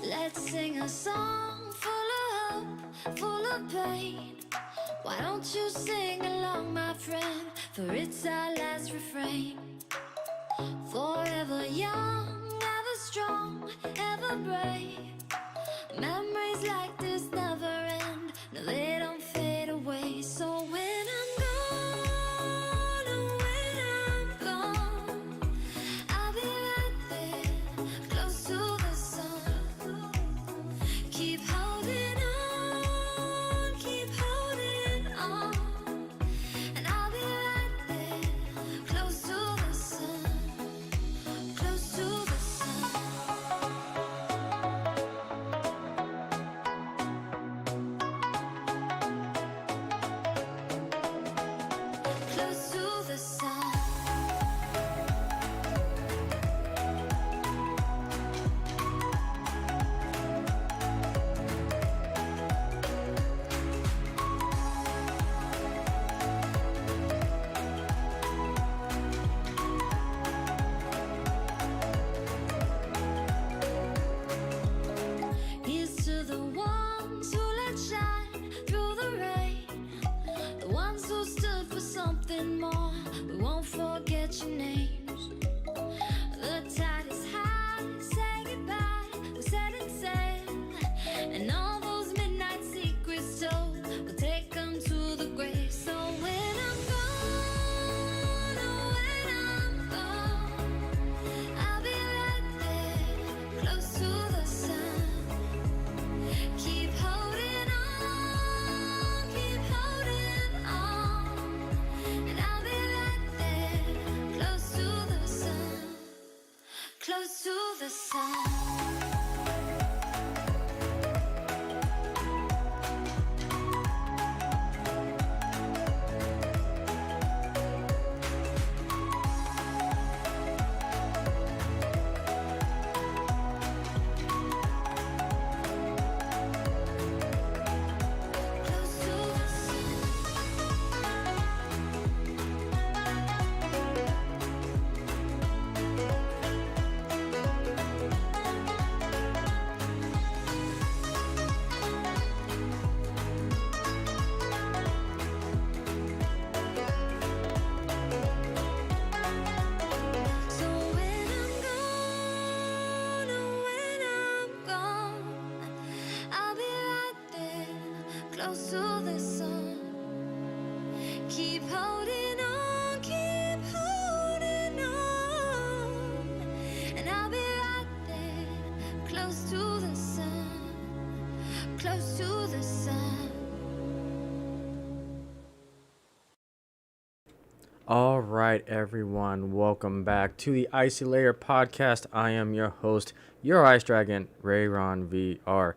Let's sing a song full of hope, full of pain. Why don't you sing along, my friend? For it's our last refrain. Forever young, ever strong, ever brave. Memories like this never end. No, they don't fade away. So when I'm gone, oh, when I'm gone, I'll be right there, close to the sun. Keep holding on, keep holding on. And I'll be right there, close to the sun, close to the sun. Close to the sun. Here's to the ones who let shine through the rain, the ones who stood for something more. We won't forget your names. The tide is high, say goodbye, we're setting sail, and all those midnight secrets told, we'll take them to the grave. So when I'm gone, oh, when I'm gone, I'll be right there, close to the sun. Keep holding on, keep holding on, and I'll be right there, close to the sun, close to the sun. Close to the sun. So when I'm gone, oh, when I'm gone, I'll be right there, close to the sun. Keep holding on, keep holding on, and I'll be right there, close to the sun, close to the sun. All right, everyone, welcome back to the Icy Lair podcast. I am your host, your Ice Dragon, Rayron VR.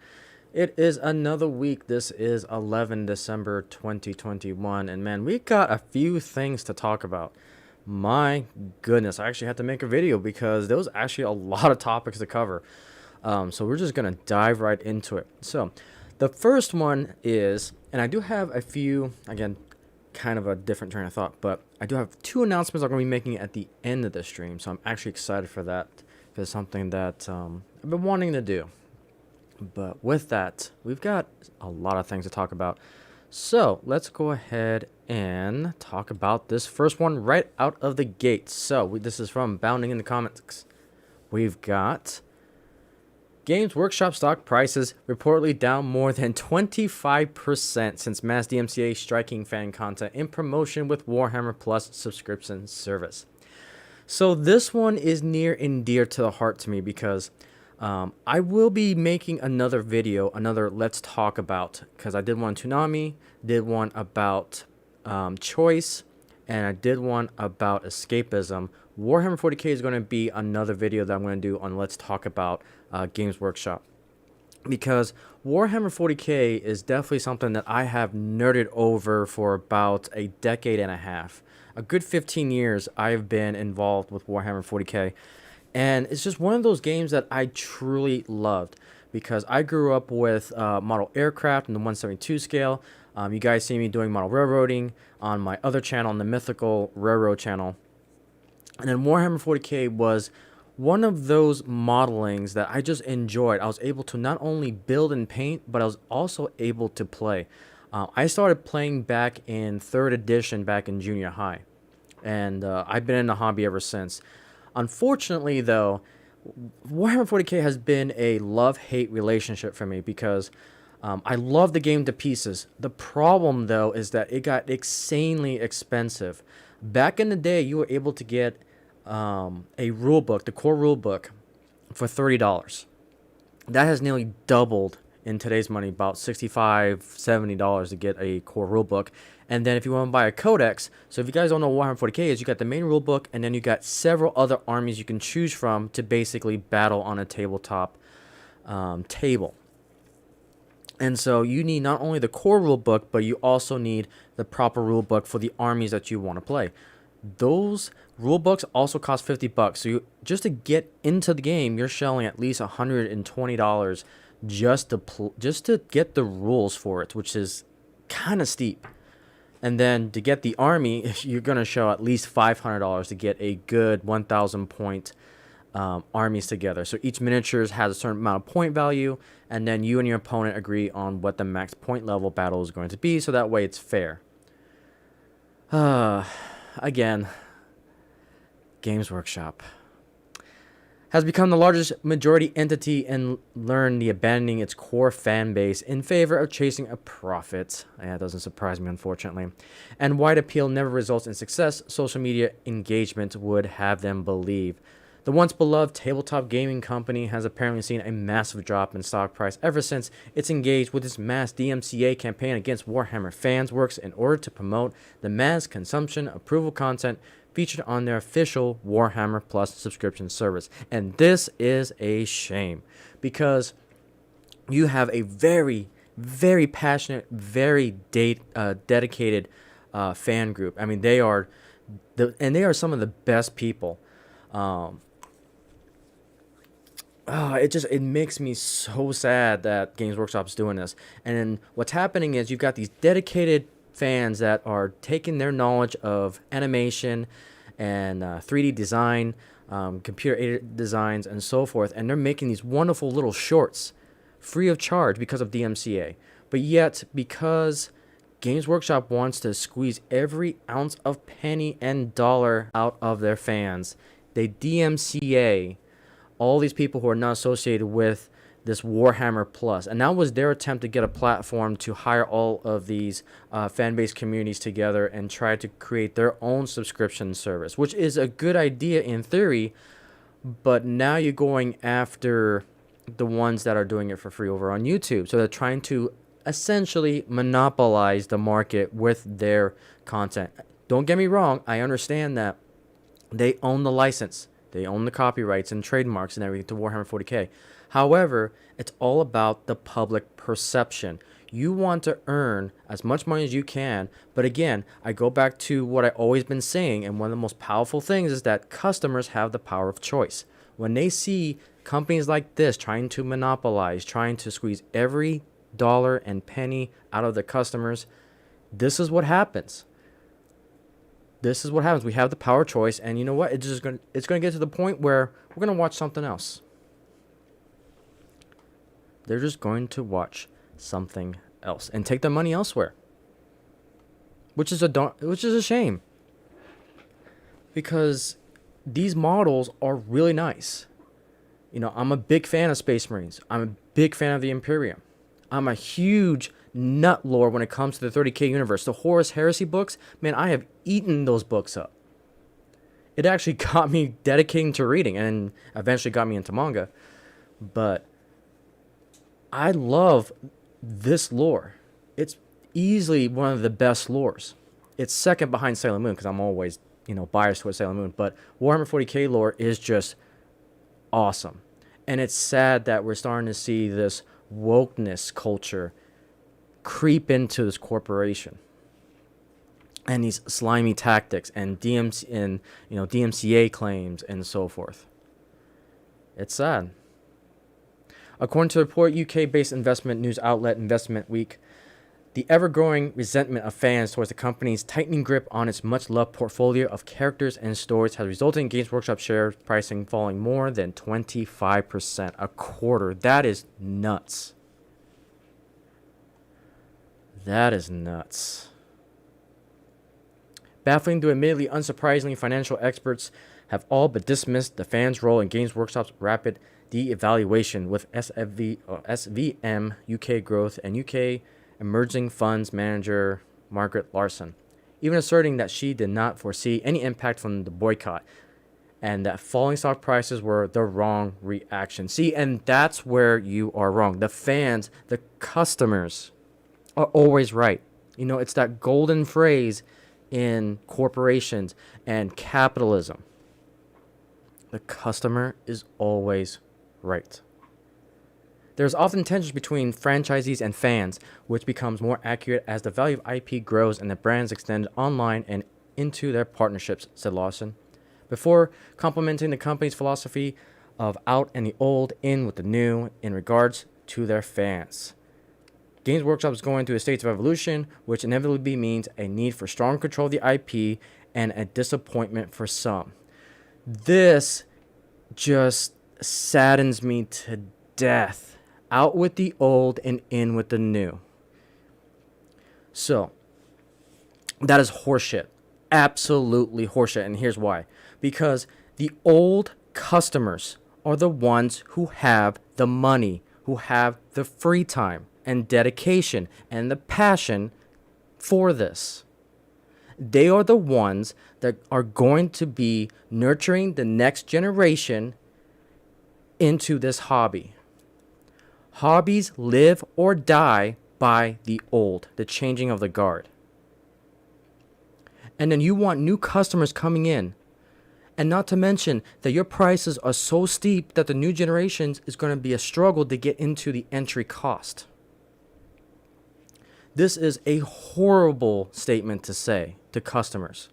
It is another week. This is 11 December 2021, and man, we got a few things to talk about. My goodness, I actually had to make a video because there was actually a lot of topics to cover. So we're just going to dive right into it. So the first one is, and I do have a few, again, kind of a different train of thought, but I do have two announcements I'm going to be making at the end of the stream, so I'm actually excited for that because it's something that I've been wanting to do. But with that, we've got a lot of things to talk about, so let's go ahead and talk about this first one right out of the gate. So this is from Bounding in the Comics. We've got Games Workshop stock prices reportedly down more than 25% since Mass DMCA striking fan content in promotion with Warhammer Plus subscription service. So this one is near and dear to the heart to me because I will be making another video, another Let's Talk About, because I did one Toonami, did one about choice, and I did one about escapism. Warhammer 40k is going to be another video that I'm going to do on Let's Talk About Games Workshop, because Warhammer 40k is definitely something that I have nerded over for about a decade and a half. A good 15 years I have been involved with Warhammer 40k, and it's just one of those games that I truly loved because I grew up with model aircraft in the 172 scale. You guys see me doing model railroading on my other channel, on the Mythical Railroad channel. And then Warhammer 40k was one of those modelings that I just enjoyed. I was able to not only build and paint, but I was also able to play. I started playing back in 3rd edition back in junior high, and I've been in the hobby ever since. Unfortunately, though, Warhammer 40k has been a love-hate relationship for me because I love the game to pieces. The problem, though, is that it got insanely expensive. Back in the day, you were able to get a rule book, the core rule book, for $30. That has nearly doubled in today's money, about $65, $70 to get a core rule book. And then if you want to buy a codex, so if you guys don't know what Warhammer 40k is, you got the main rule book, and then you got several other armies you can choose from to basically battle on a tabletop table. And so you need not only the core rule book, but you also need the proper rule book for the armies that you want to play. Those rule books also cost $50. So just to get into the game, you're shelling at least $120 just to get the rules for it, which is kind of steep. And then to get the army, you're going to shell at least $500 to get a good 1,000 point armies together. So each miniatures has a certain amount of point value, and then you and your opponent agree on what the max point level battle is going to be, so that way it's fair. Again, Games Workshop has become the largest majority entity and learned the abandoning its core fan base in favor of chasing a profit. Yeah, it doesn't surprise me, unfortunately. And wide appeal never results in success, social media engagement would have them believe. The once beloved tabletop gaming company has apparently seen a massive drop in stock price ever since it's engaged with its mass DMCA campaign against Warhammer fans works in order to promote the mass consumption approval content featured on their official Warhammer Plus subscription service. And this is a shame because you have a very, very passionate, very dedicated fan group. I mean, they are some of the best people. It makes me so sad that Games Workshop's doing this. And then what's happening is you've got these dedicated fans that are taking their knowledge of animation and 3D design, computer-aided designs, and so forth, and they're making these wonderful little shorts free of charge because of DMCA. But yet, because Games Workshop wants to squeeze every ounce of penny and dollar out of their fans, they DMCA all these people who are not associated with this Warhammer Plus. And that was their attempt to get a platform to hire all of these fan-based communities together and try to create their own subscription service, which is a good idea in theory, but now you're going after the ones that are doing it for free over on YouTube. So they're trying to essentially monopolize the market with their content. Don't get me wrong, I understand that they own the license. They own the copyrights and trademarks and everything to Warhammer 40k. However, it's all about the public perception. You want to earn as much money as you can. But again, I go back to what I've always been saying, and one of the most powerful things is that customers have the power of choice. When they see companies like this trying to monopolize, trying to squeeze every dollar and penny out of the customers, this is what happens. This is what happens. We have the power of choice, and you know what? It's going to get to the point where we're going to watch something else. They're just going to watch something else and take their money elsewhere, which is a shame, because these models are really nice. You know, I'm a big fan of Space Marines. I'm a big fan of the Imperium. I'm a huge nut lord when it comes to the 30k universe. The Horus Heresy books, man, I have eaten those books up. It actually got me dedicating to reading and eventually got me into manga. But I love this lore. It's easily one of the best lores. It's second behind Sailor Moon because I'm always, biased towards Sailor Moon. But Warhammer 40k lore is just awesome. And it's sad that we're starting to see this wokeness culture creep into this corporation and these slimy tactics and DMCA claims and so forth. It's sad. According to the report, UK-based investment news outlet Investment Week, The ever-growing resentment of fans towards the company's tightening grip on its much-loved portfolio of characters and stories has resulted in Games Workshop share pricing falling more than 25%, a quarter. That is nuts. That is nuts. Baffling to admittedly unsurprisingly, financial experts have all but dismissed the fans' role in Games Workshop's rapid de-evaluation, with SVM UK growth and UK emerging funds manager Margaret Larson even asserting that she did not foresee any impact from the boycott and that falling stock prices were the wrong reaction. See, and that's where you are wrong. The fans, the customers are always right. You know, it's that golden phrase in corporations and capitalism. The customer is always right. There's often tensions between franchisees and fans, which becomes more accurate as the value of IP grows and the brands extend online and into their partnerships, said Lawson. Before complimenting the company's philosophy of out and the old, in with the new in regards to their fans. Games Workshop is going through a state of evolution, which inevitably means a need for strong control of the IP and a disappointment for some. This just saddens me to death. Out with the old and in with the new. So, that is horseshit. Absolutely horseshit. And here's why. Because the old customers are the ones who have the money, who have the free time and dedication and the passion for this. They are the ones that are going to be nurturing the next generation into this hobby. Hobbies live or die by the old, the changing of the guard. And then you want new customers coming in. And not to mention that your prices are so steep that the new generations is going to be a struggle to get into the entry cost. This is a horrible statement to say to customers.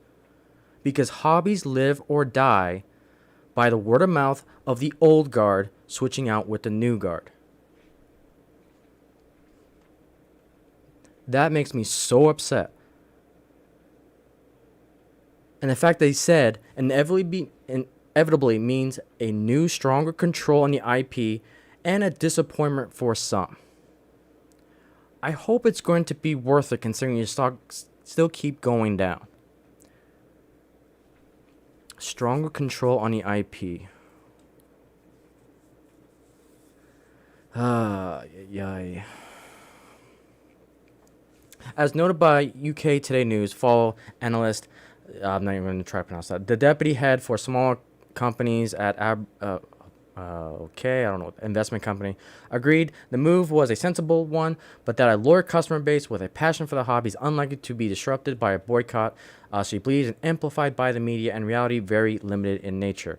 Because hobbies live or die by the word of mouth of the old guard switching out with the new guard. That makes me so upset. And the fact that he said inevitably means a new, stronger control on the IP and a disappointment for some. I hope it's going to be worth it considering your stocks still keep going down. Stronger control on the IP. Yay. As noted by UK Today News, follow analyst, I'm not even going to try to pronounce that, the deputy head for smaller companies at investment company, agreed the move was a sensible one, but that a loyal customer base with a passion for the hobby is unlikely to be disrupted by a boycott. She believes and amplified by the media and reality very limited in nature.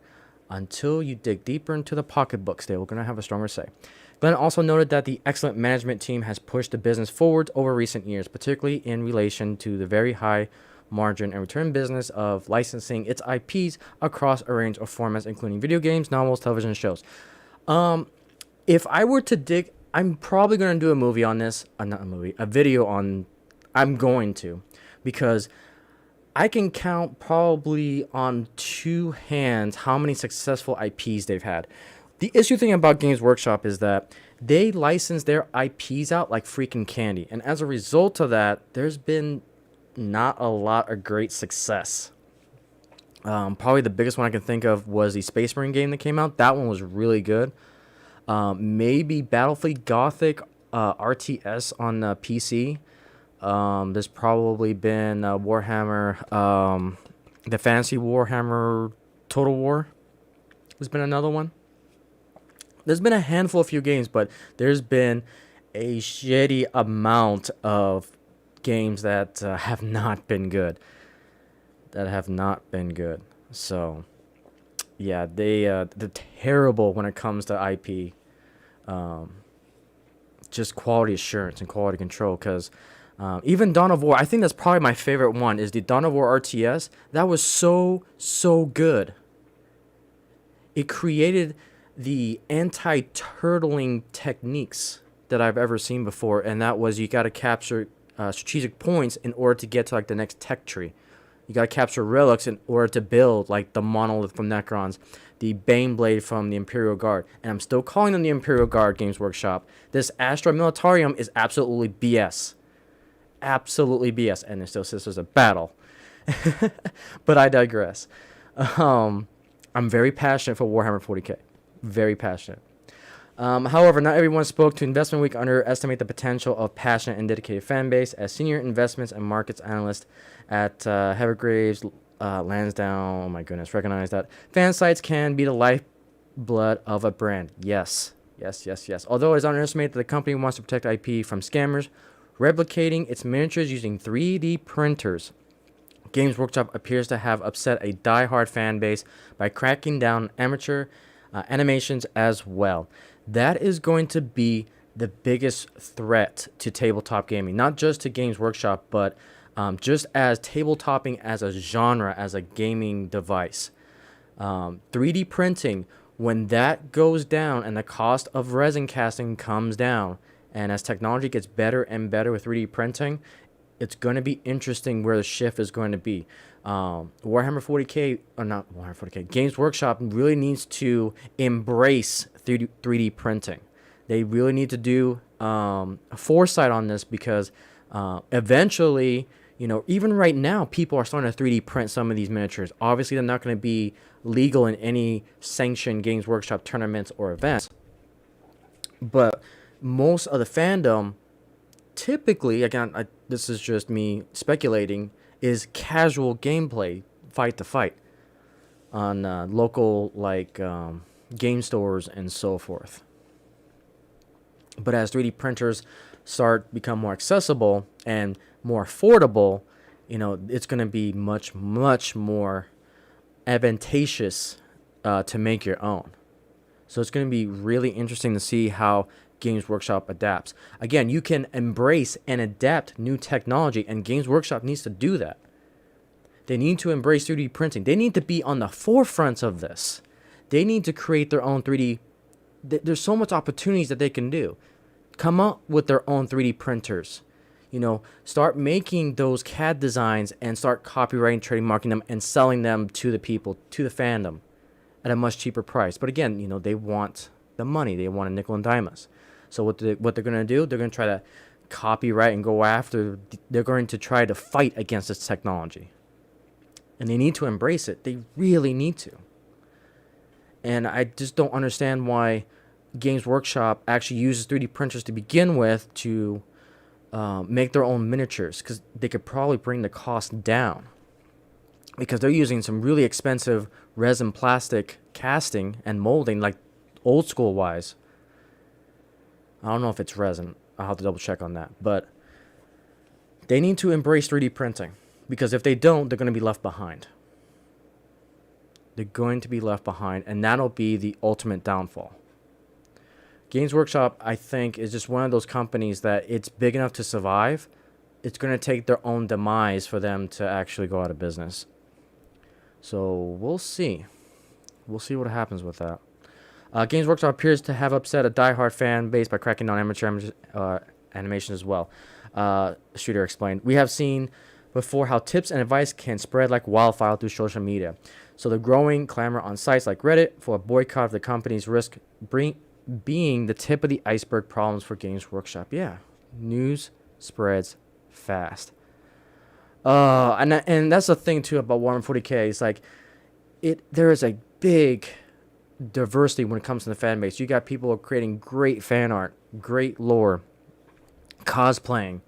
Until you dig deeper into the pocketbooks, they were going to have a stronger say. Glenn also noted that the excellent management team has pushed the business forward over recent years, particularly in relation to the very high margin and return business of licensing its IPs across a range of formats, including video games, novels, television shows. If I were to dig, I'm probably going to do a movie on this. A video on, I'm going to, because I can count probably on two hands how many successful IPs they've had. The issue thing about Games Workshop is that they license their IPs out like freaking candy. And as a result of that, there's been not a lot of great success. Probably the biggest one I can think of was the Space Marine game that came out. That one was really good. Maybe Battlefield Gothic RTS on PC. There's probably been Warhammer, the Fantasy Warhammer Total War. There's been another one. There's been a handful of few games, but there's been a shitty amount of games that have not been good. So, yeah, they're terrible when it comes to IP. Just quality assurance and quality control, because even Dawn of War, I think that's probably my favorite one, is the Dawn of War RTS. That was so good. It created the anti-turtling techniques that I've ever seen before, and that was you got to capture strategic points in order to get to like the next tech tree. You gotta capture relics in order to build like the monolith from Necrons, the Baneblade from the Imperial Guard, and I'm still calling them the Imperial Guard, Games Workshop. This Asteroid Militarium is absolutely BS. Absolutely BS, and it still says there's a battle. But I digress. I'm very passionate for Warhammer 40k. Very passionate. However, not everyone spoke to Investment Week underestimate the potential of passionate and dedicated fan base. As senior investments and markets analyst at Hevergraves, Lansdowne, oh my goodness, recognize that fan sites can be the lifeblood of a brand. Yes. Although it's underestimated that the company wants to protect IP from scammers, replicating its miniatures using 3D printers. Games Workshop appears to have upset a die-hard fan base by cracking down amateur animations as well. That is going to be the biggest threat to tabletop gaming, not just to Games Workshop, but just as tabletopping as a genre, as a gaming device. 3D printing, when that goes down and the cost of resin casting comes down, and as technology gets better and better with 3D printing, it's going to be interesting where the shift is going to be. Warhammer 40k, or not Warhammer 40k, Games Workshop really needs to embrace 3D printing. They really need to do a foresight on this, because eventually, even right now, people are starting to 3D print some of these miniatures. Obviously, they're not going to be legal in any sanctioned Games Workshop tournaments or events. But most of the fandom, typically, again, this is just me speculating, is casual gameplay, fight to fight, on local game stores and so forth. But as 3D printers become more accessible and more affordable, it's going to be much more advantageous to make your own. So it's going to be really interesting to see how Games Workshop adapts. Again, you can embrace and adapt new technology, and Games Workshop needs to do that. They need to embrace 3D printing. They need to be on the forefront of this. They need to create their own 3D. There's so much opportunities that they can do. Come up with their own 3D printers. Start making those CAD designs and start copyrighting, trademarking them, and selling them to the people, to the fandom, at a much cheaper price. But again, they want the money. They want a nickel and dime us. So what they're going to do, they're going to try to copyright and go after. They're going to try to fight against this technology. And they need to embrace it. They really need to. And I just don't understand why Games Workshop actually uses 3D printers to begin with to make their own miniatures, because they could probably bring the cost down, because they're using some really expensive resin plastic casting and molding, like old school wise. I don't know if it's resin. I'll have to double check on that. But they need to embrace 3D printing, because if they don't, they're going to be left behind. They're going to be left behind, and that'll be the ultimate downfall. Games Workshop, I think, is just one of those companies that it's big enough to survive. It's going to take their own demise for them to actually go out of business. So we'll see. We'll see what happens with that. Games Workshop appears to have upset a diehard fan base by cracking down amateur animation as well. Shooter explained, "We have seen before how tips and advice can spread like wildfire through social media. So the growing clamor on sites like Reddit for a boycott of the company's risk being the tip of the iceberg problems for Games Workshop." Yeah, news spreads fast. And that's the thing too about Warhammer 40k. It's like there is a big diversity when it comes to the fan base. You got people creating great fan art, great lore, cosplaying.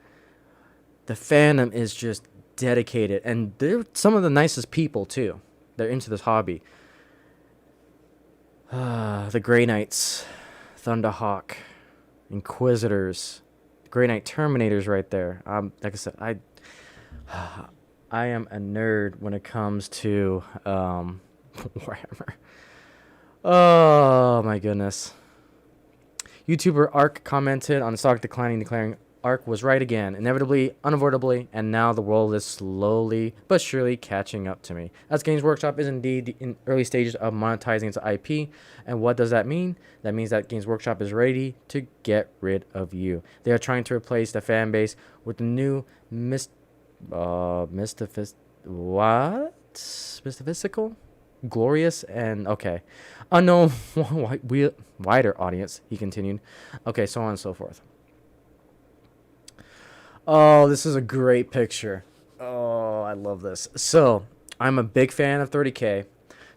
The fandom is just dedicated, and they're some of the nicest people too. They're into this hobby. The Grey Knights, Thunderhawk, Inquisitors, Grey Knight Terminators right there. Like I said, I am a nerd when it comes to Warhammer. Oh my goodness. YouTuber Ark commented on the stock declining, declaring arc was right again, inevitably, unavoidably, and now the world is slowly but surely catching up to me. As Games Workshop is indeed in early stages of monetizing its IP, and what does that mean? That means that Games Workshop is ready to get rid of you. They are trying to replace the fan base with the new mystical, glorious, and okay, unknown, wider audience. He continued. Okay, so on and so forth. Oh, this is a great picture. Oh, I love this. So, I'm a big fan of 30K.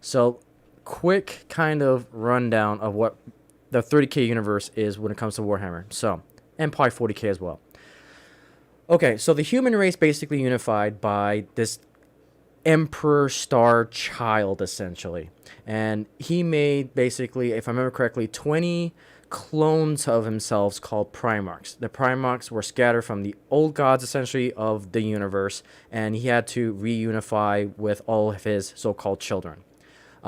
So, quick kind of rundown of what the 30K universe is when it comes to Warhammer. So, and probably 40K as well. Okay, so the human race basically unified by this Emperor Star Child, essentially. And he made, basically, if I remember correctly, 20 clones of himself called Primarchs. The Primarchs were scattered from the old gods, essentially, of the universe, and he had to reunify with all of his so-called children.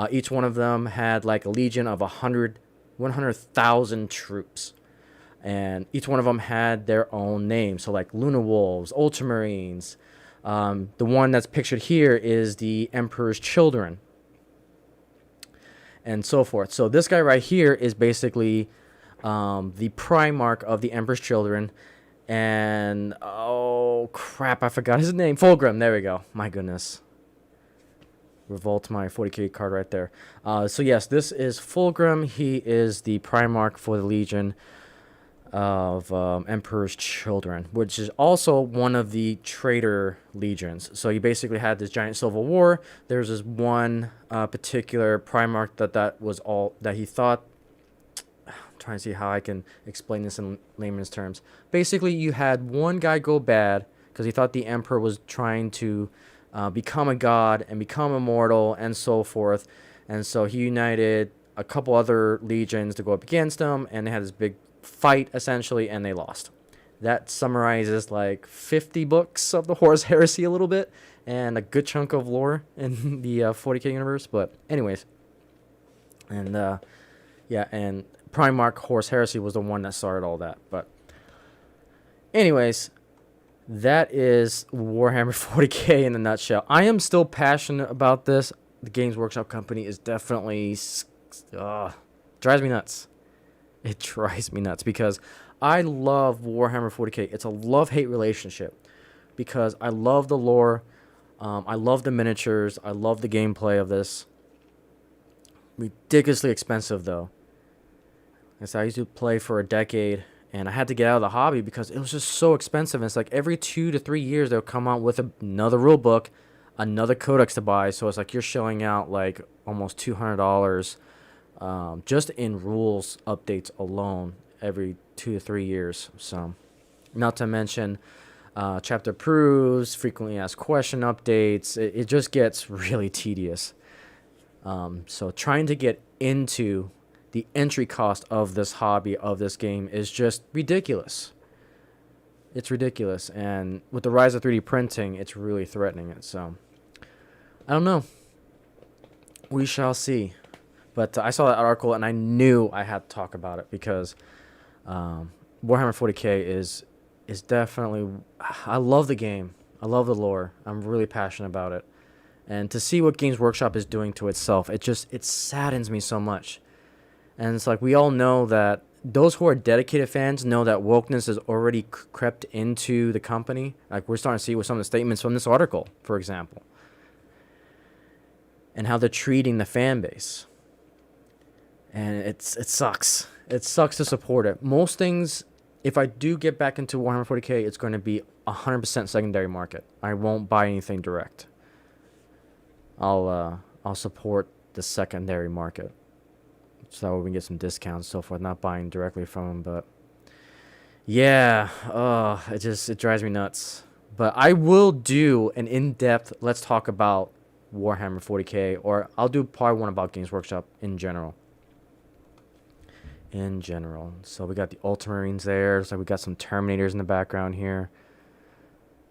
Each one of them had like a legion of 100,000 troops. And each one of them had their own name. So like Luna Wolves, Ultramarines. The one that's pictured here is the Emperor's Children. And so forth. So this guy right here is basically the Primarch of the Emperor's Children. And, oh, crap, I forgot his name. Fulgrim, there we go. My goodness. Revolt my 40K card right there. So, yes, this is Fulgrim. He is the Primarch for the Legion of Emperor's Children, which is also one of the traitor legions. So you basically had this giant civil war. There's this one particular Primarch that was all that he thought. I'm trying to see how I can explain this in layman's terms. Basically, you had one guy go bad because he thought the Emperor was trying to become a god and become immortal and so forth. And so he united a couple other legions to go up against him, and they had this big fight essentially, and they lost. That summarizes like 50 books of the Horus Heresy a little bit, and a good chunk of lore in the 40K universe. But anyways, and yeah, and Primarch Horus Heresy was the one that started all that. But anyways, that is Warhammer 40K in a nutshell. I am still passionate about this. The Games Workshop company is definitely drives me nuts. It drives me nuts because I love Warhammer 40K. It's a love-hate relationship because I love the lore. I love the miniatures. I love the gameplay of this. Ridiculously expensive, though. I used to play for a decade, and I had to get out of the hobby because it was just so expensive. And it's like every 2 to 3 years, they'll come out with another rule book, another codex to buy. So it's like you're shelling out like almost $200 just in rules updates alone every 2 to 3 years. So, not to mention chapter proofs, frequently asked question updates. It just gets really tedious. So trying to get into the entry cost of this hobby, of this game, is just ridiculous. It's ridiculous. And with the rise of 3D printing, it's really threatening it. So, I don't know. We shall see. But I saw that article, and I knew I had to talk about it because Warhammer 40K is definitely... I love the game. I love the lore. I'm really passionate about it. And to see what Games Workshop is doing to itself, it saddens me so much. And it's like we all know that those who are dedicated fans know that wokeness has already crept into the company. Like we're starting to see with some of the statements from this article, for example. And how they're treating the fan base. And it sucks. It sucks to support it. Most things, if I do get back into Warhammer 40K, it's going to be 100% secondary market. I won't buy anything direct. I'll support the secondary market, so we can get some discounts and so forth. Not buying directly from them, but yeah, it drives me nuts. But I will do an in-depth let's talk about Warhammer 40K, or I'll do probably one about Games Workshop in general. So we got the Ultramarines there. So we got some Terminators in the background here.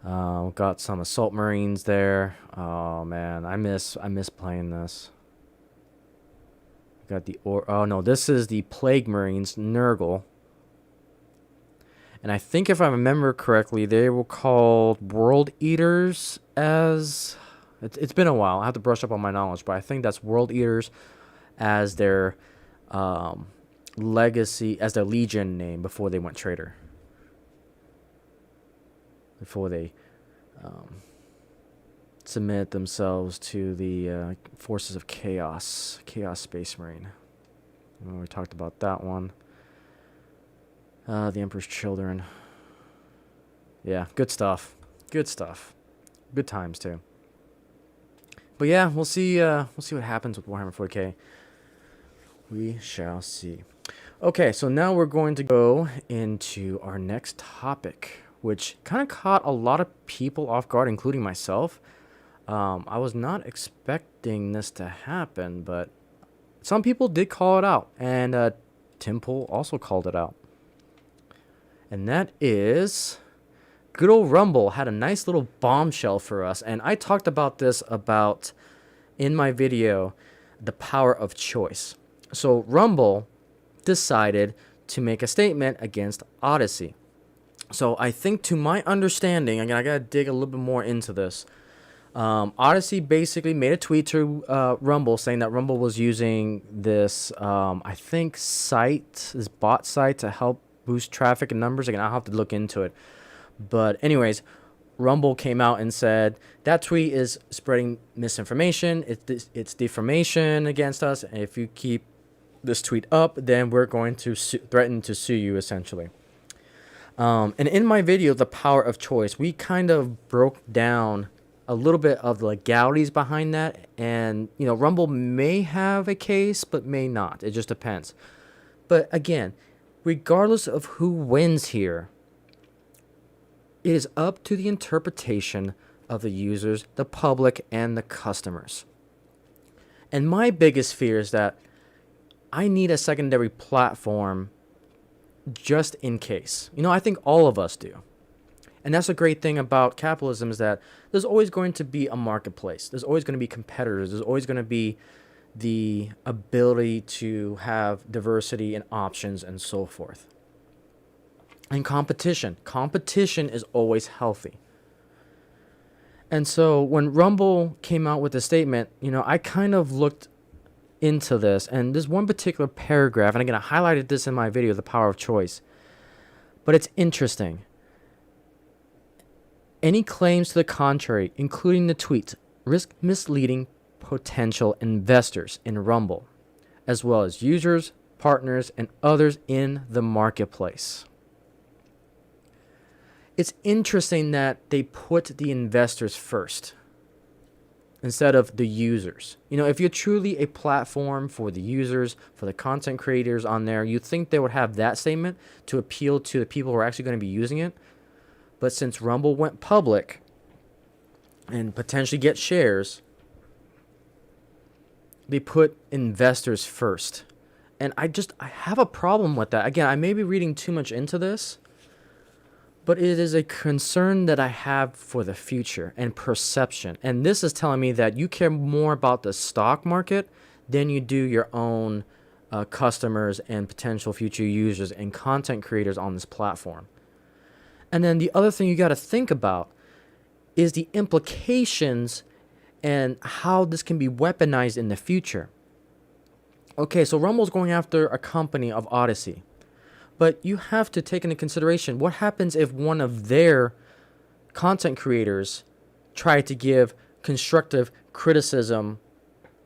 Got some Assault Marines there. Oh man, I miss playing this. Got the this is the Plague Marines, Nurgle. And I think if I remember correctly, they were called World Eaters as... It's been a while. I have to brush up on my knowledge, but I think that's World Eaters as their legacy, as their Legion name before they went Traitor. Before they submit themselves to the forces of Chaos Space Marine. We talked about that one. The Emperor's Children. Yeah, good stuff. Good stuff. Good times too. But yeah, we'll see what happens with Warhammer 40K. We shall see. Okay, so now we're going to go into our next topic, which kind of caught a lot of people off guard, including myself. I was not expecting this to happen, but some people did call it out, and Timple also called it out. And that is, good old Rumble had a nice little bombshell for us, and I talked about this in my video, The Power of Choice. So Rumble decided to make a statement against Odysee. So I think, to my understanding, again, I gotta dig a little bit more into this. Odysee basically made a tweet to Rumble saying that Rumble was using this, I think, this bot site to help boost traffic and numbers. Again, I'll have to look into it. But anyways, Rumble came out and said that tweet is spreading misinformation. It's defamation against us. And if you keep this tweet up, then we're going to threaten to sue you, essentially. And in my video, The Power of Choice, we kind of broke down a little bit of the legalities behind that. And, Rumble may have a case, but may not. It just depends. But again, regardless of who wins here, it is up to the interpretation of the users, the public, and the customers. And my biggest fear is that I need a secondary platform just in case. I think all of us do. And that's a great thing about capitalism, is that there's always going to be a marketplace. There's always going to be competitors. There's always going to be the ability to have diversity and options and so forth. And competition is always healthy. And so when Rumble came out with a statement, I kind of looked into this, and there's one particular paragraph, and again, I highlighted this in my video, The Power of Choice, but it's interesting. Any claims to the contrary, including the tweets, risk misleading potential investors in Rumble, as well as users, partners, and others in the marketplace. It's interesting that they put the investors first instead of the users. If you're truly a platform for the users, for the content creators on there, you'd think they would have that statement to appeal to the people who are actually going to be using it. But since Rumble went public and potentially get shares, they put investors first. And I have a problem with that. Again, I may be reading too much into this, but it is a concern that I have for the future and perception. And this is telling me that you care more about the stock market than you do your own customers and potential future users and content creators on this platform. And then the other thing you got to think about is the implications and how this can be weaponized in the future. Okay, so Rumble's going after a company of Odysee. But you have to take into consideration, what happens if one of their content creators try to give constructive criticism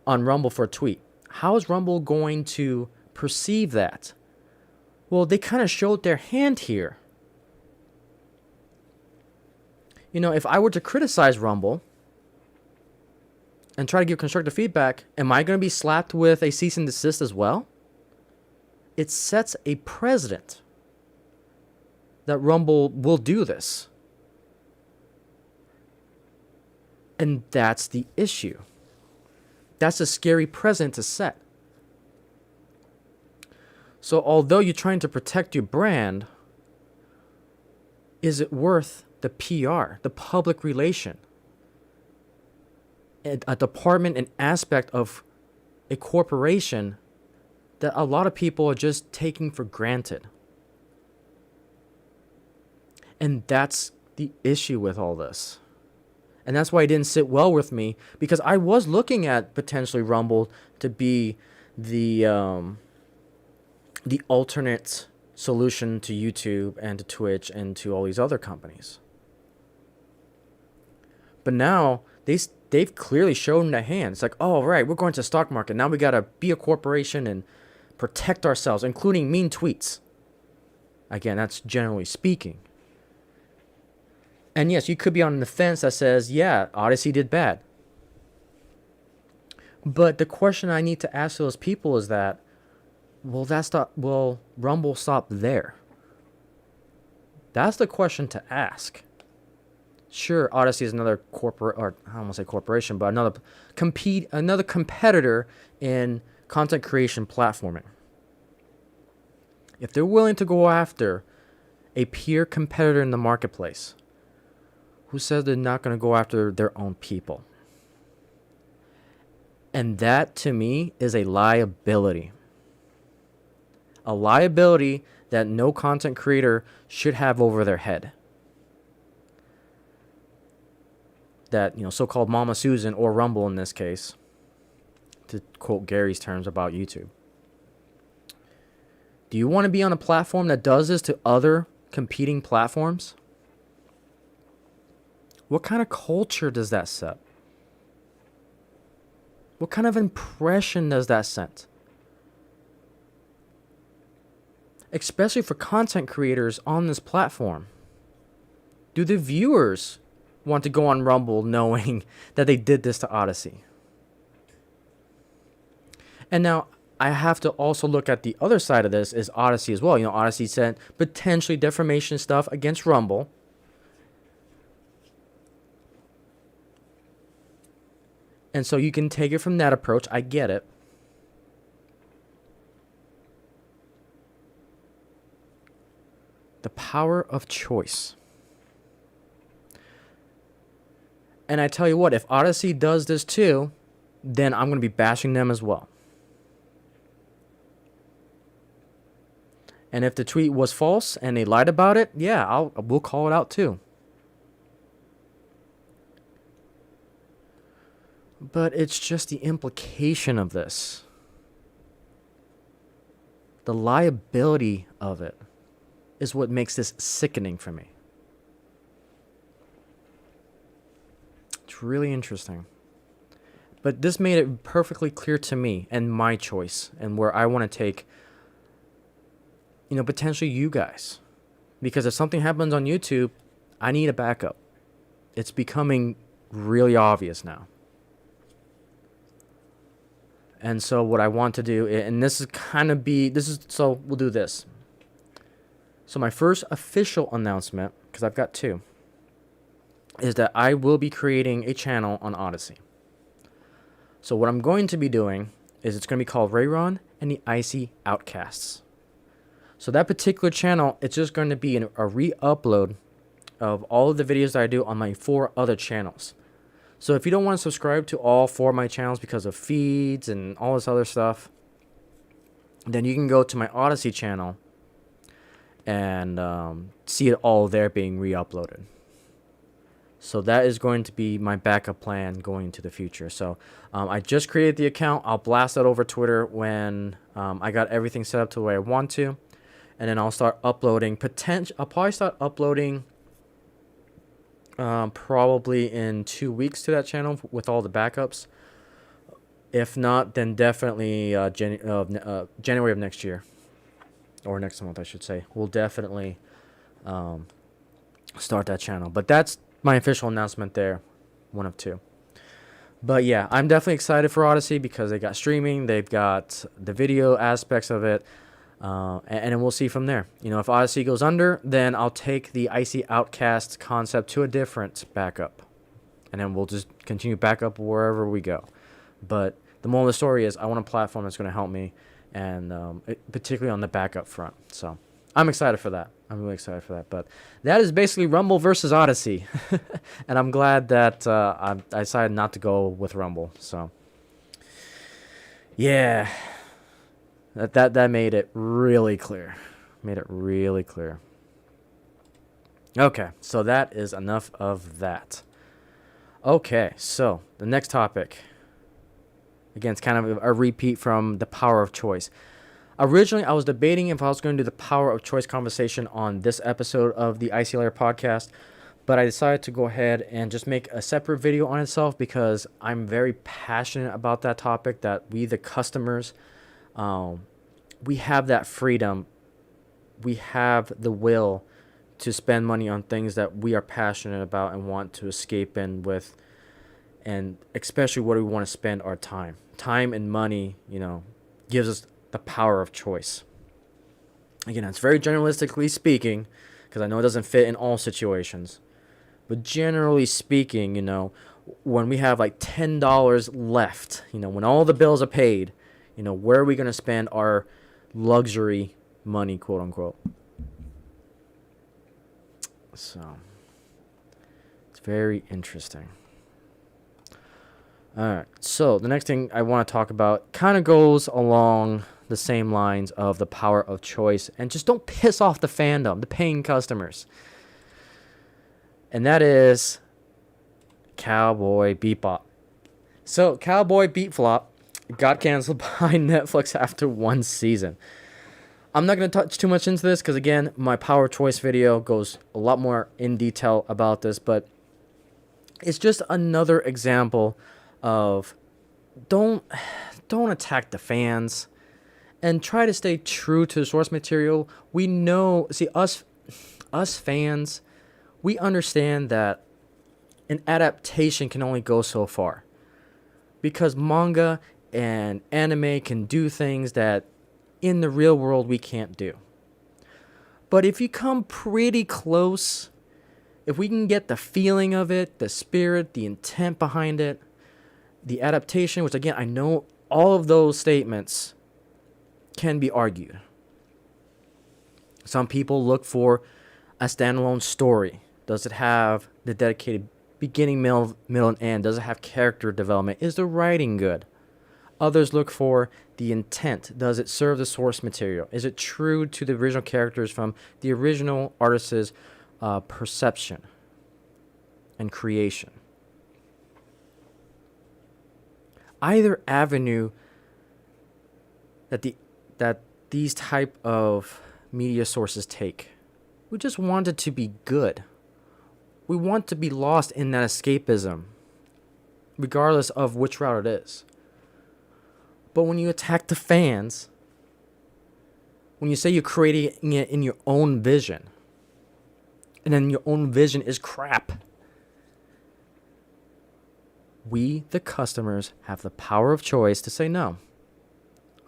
on Rumble for a tweet? How is Rumble going to perceive that? Well, they kind of showed their hand here. If I were to criticize Rumble and try to give constructive feedback, am I going to be slapped with a cease and desist as well? It sets a precedent that Rumble will do this. And that's the issue. That's a scary precedent to set. So although you're trying to protect your brand, is it worth the PR, the public relation, a department, an aspect of a corporation that a lot of people are just taking for granted? And that's the issue with all this. And that's why it didn't sit well with me, because I was looking at potentially Rumble to be the alternate solution to YouTube and to Twitch and to all these other companies. But now they've clearly shown their hand. It's like, oh, right, we're going to the stock market. Now we got to be a corporation and protect ourselves, including mean tweets. Again, that's generally speaking. And yes, you could be on the fence that says, yeah, Odysee did bad. But the question I need to ask those people is that, will Rumble stop there? That's the question to ask. Sure, Odysee is another corporate, or I don't want to say corporation, but another competitor in content creation platforming. If they're willing to go after a peer competitor in the marketplace, who says they're not going to go after their own people? And that, to me, is a liability. A liability that no content creator should have over their head. That, so-called Mama Susan, or Rumble in this case, to quote Gary's terms about YouTube. Do you want to be on a platform that does this to other competing platforms? What kind of culture does that set? What kind of impression does that set? Especially for content creators on this platform. Do the viewers want to go on Rumble knowing that they did this to Odysee? And now, I have to also look at the other side of this, is Odysee as well. Odysee sent potentially defamation stuff against Rumble. And so you can take it from that approach. I get it. The power of choice. And I tell you what, if Odysee does this too, then I'm going to be bashing them as well. And if the tweet was false and they lied about it, yeah, we'll call it out too. But it's just the implication of this. The liability of it is what makes this sickening for me. It's really interesting. But this made it perfectly clear to me and my choice and where I want to take, potentially you guys. Because if something happens on YouTube, I need a backup. It's becoming really obvious now. And so what I want to do, and so we'll do this. So my first official announcement, because I've got two, is that I will be creating a channel on Odysee. So what I'm going to be doing is it's going to be called Rayron and the Icey Outcasts. So that particular channel, it's just going to be a re-upload of all of the videos that I do on my 4 other channels. So if you don't want to subscribe to all 4 of my channels because of feeds and all this other stuff, then you can go to my Odysee channel and see it all there being re-uploaded. So that is going to be my backup plan going into the future. So I just created the account. I'll blast that over Twitter when I got everything set up to the way I want to. And then I'll start uploading. I'll probably start uploading probably in 2 weeks to that channel with all the backups. If not, then definitely January of next year. Or next month, I should say. We'll definitely start that channel. But that's my official announcement there. One of 2. But yeah, I'm definitely excited for Odysee because they got streaming. They've got the video aspects of it. And then we'll see from there. If Odysee goes under, then I'll take the Icey Outcast concept to a different backup. And then we'll just continue backup wherever we go. But the moral of the story is I want a platform that's going to help me, and particularly on the backup front. So I'm excited for that. I'm really excited for that. But that is basically Rumble versus Odysee. And I'm glad that I decided not to go with Rumble. So, yeah. That made it really clear. Okay, so that is enough of that. Okay, so the next topic. Again, it's kind of a repeat from the power of choice. Originally, I was debating if I was going to do the power of choice conversation on this episode of the Icey Lair podcast, but I decided to go ahead and just make a separate video on itself because I'm very passionate about that topic, that we, the customers, we have that freedom. We have the will to spend money on things that we are passionate about and want to escape in with, and especially what we want to spend our time. Time and money, gives us the power of choice. Again, it's very generalistically speaking, because I know it doesn't fit in all situations. But generally speaking, when we have like $10 left, when all the bills are paid, where are we going to spend our luxury money, quote unquote? So, it's very interesting. All right, so the next thing I want to talk about kind of goes along the same lines of the power of choice, and just don't piss off the fandom, the paying customers. And that is Cowboy Bebop. So Cowboy Bebop got canceled by Netflix after one season. I'm not going to touch too much into this because, again, my power of choice video goes a lot more in detail about this, but it's just another example of don't attack the fans and try to stay true to the source material. We know, see, us fans, we understand that an adaptation can only go so far because manga and anime can do things that in the real world we can't do. But if you come pretty close, if we can get the feeling of it, the spirit, the intent behind it, the adaptation, which again, I know all of those statements can be argued. Some people look for a standalone story. Does it have the dedicated beginning, middle, and end? Does it have character development? Is the writing good? Others look for the intent. Does it serve the source material? Is it true to the original characters from the original artist's perception and creation? Either avenue that these type of media sources take, we just want it to be good. We want to be lost in that escapism, regardless of which route it is. But when you attack the fans, when you say you're creating it in your own vision, and then your own vision is crap, we, the customers, have the power of choice to say no.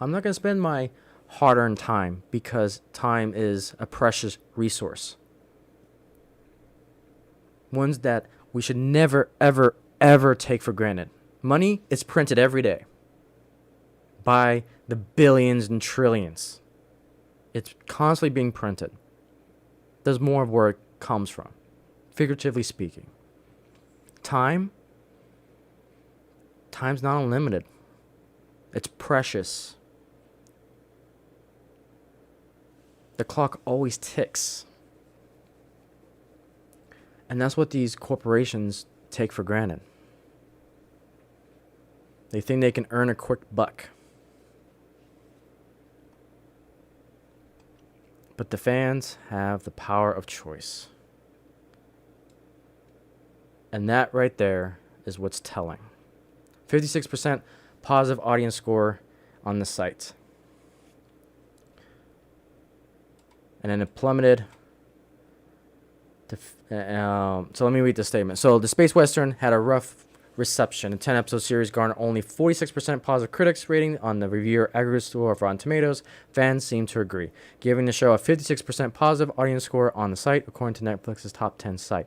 I'm not going to spend my hard-earned time because time is a precious resource. Ones that we should never, ever, ever take for granted. Money is printed every day by the billions and trillions. It's constantly being printed. There's more of where it comes from, figuratively speaking. Time's not unlimited. It's precious. The clock always ticks. And that's what these corporations take for granted. They think they can earn a quick buck. But the fans have the power of choice. And that right there is what's telling. 56% positive audience score on the site. And then it plummeted. So let me read the statement. So the Space Western had a rough reception. The 10-episode series garnered only 46% positive critics rating on the reviewer aggregate score of Rotten Tomatoes. Fans seem to agree, giving the show a 56% positive audience score on the site, according to Netflix's top 10 site.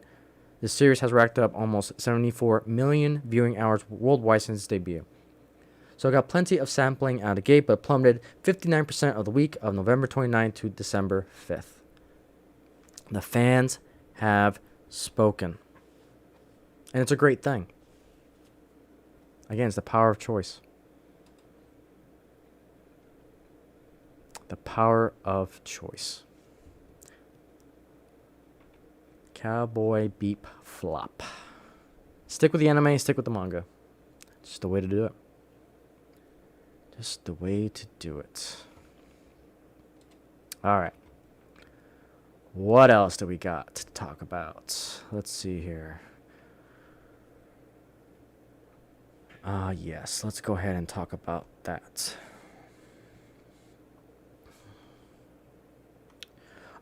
The series has racked up almost 74 million viewing hours worldwide since its debut. So it got plenty of sampling out of the gate, but plummeted 59% of the week of November 29th to December 5th. The fans have spoken. And it's a great thing. Again, it's the power of choice. The power of choice. Cowboy Beep Flop. Stick with the anime, stick with the manga. Just the way to do it. Just the way to do it. Alright. What else do we got to talk about? Let's see here. Yes, let's go ahead and talk about that.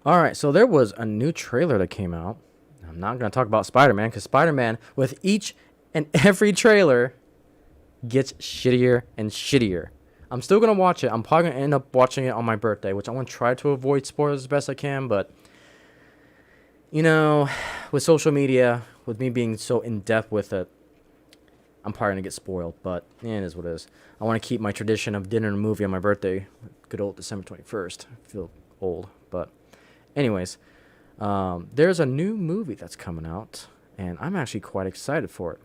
Alright, so there was a new trailer that came out. I'm not going to talk about Spider-Man, because Spider-Man, with each and every trailer, gets shittier and shittier. I'm still going to watch it. I'm probably going to end up watching it on my birthday, which I want to try to avoid spoilers as best I can, but, you know, with social media, with me being so in-depth with it, I'm probably going to get spoiled, but it is what it is. I want to keep my tradition of dinner and a movie on my birthday, good old December 21st. I feel old, but anyways, there's a new movie that's coming out, and I'm actually quite excited for it.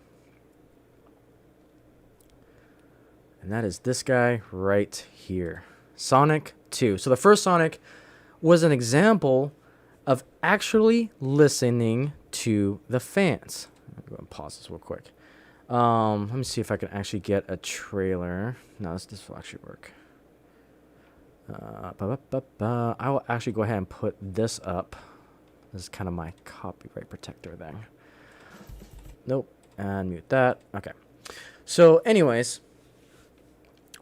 And that is this guy right here, Sonic 2. So the first Sonic was an example of actually listening to the fans. I'm going to pause this real quick. Let me see if I can actually get a trailer. No, this will actually work. I will actually go ahead and put this up. This is kind of my copyright protector thing. Nope. And mute that. Okay. So anyways,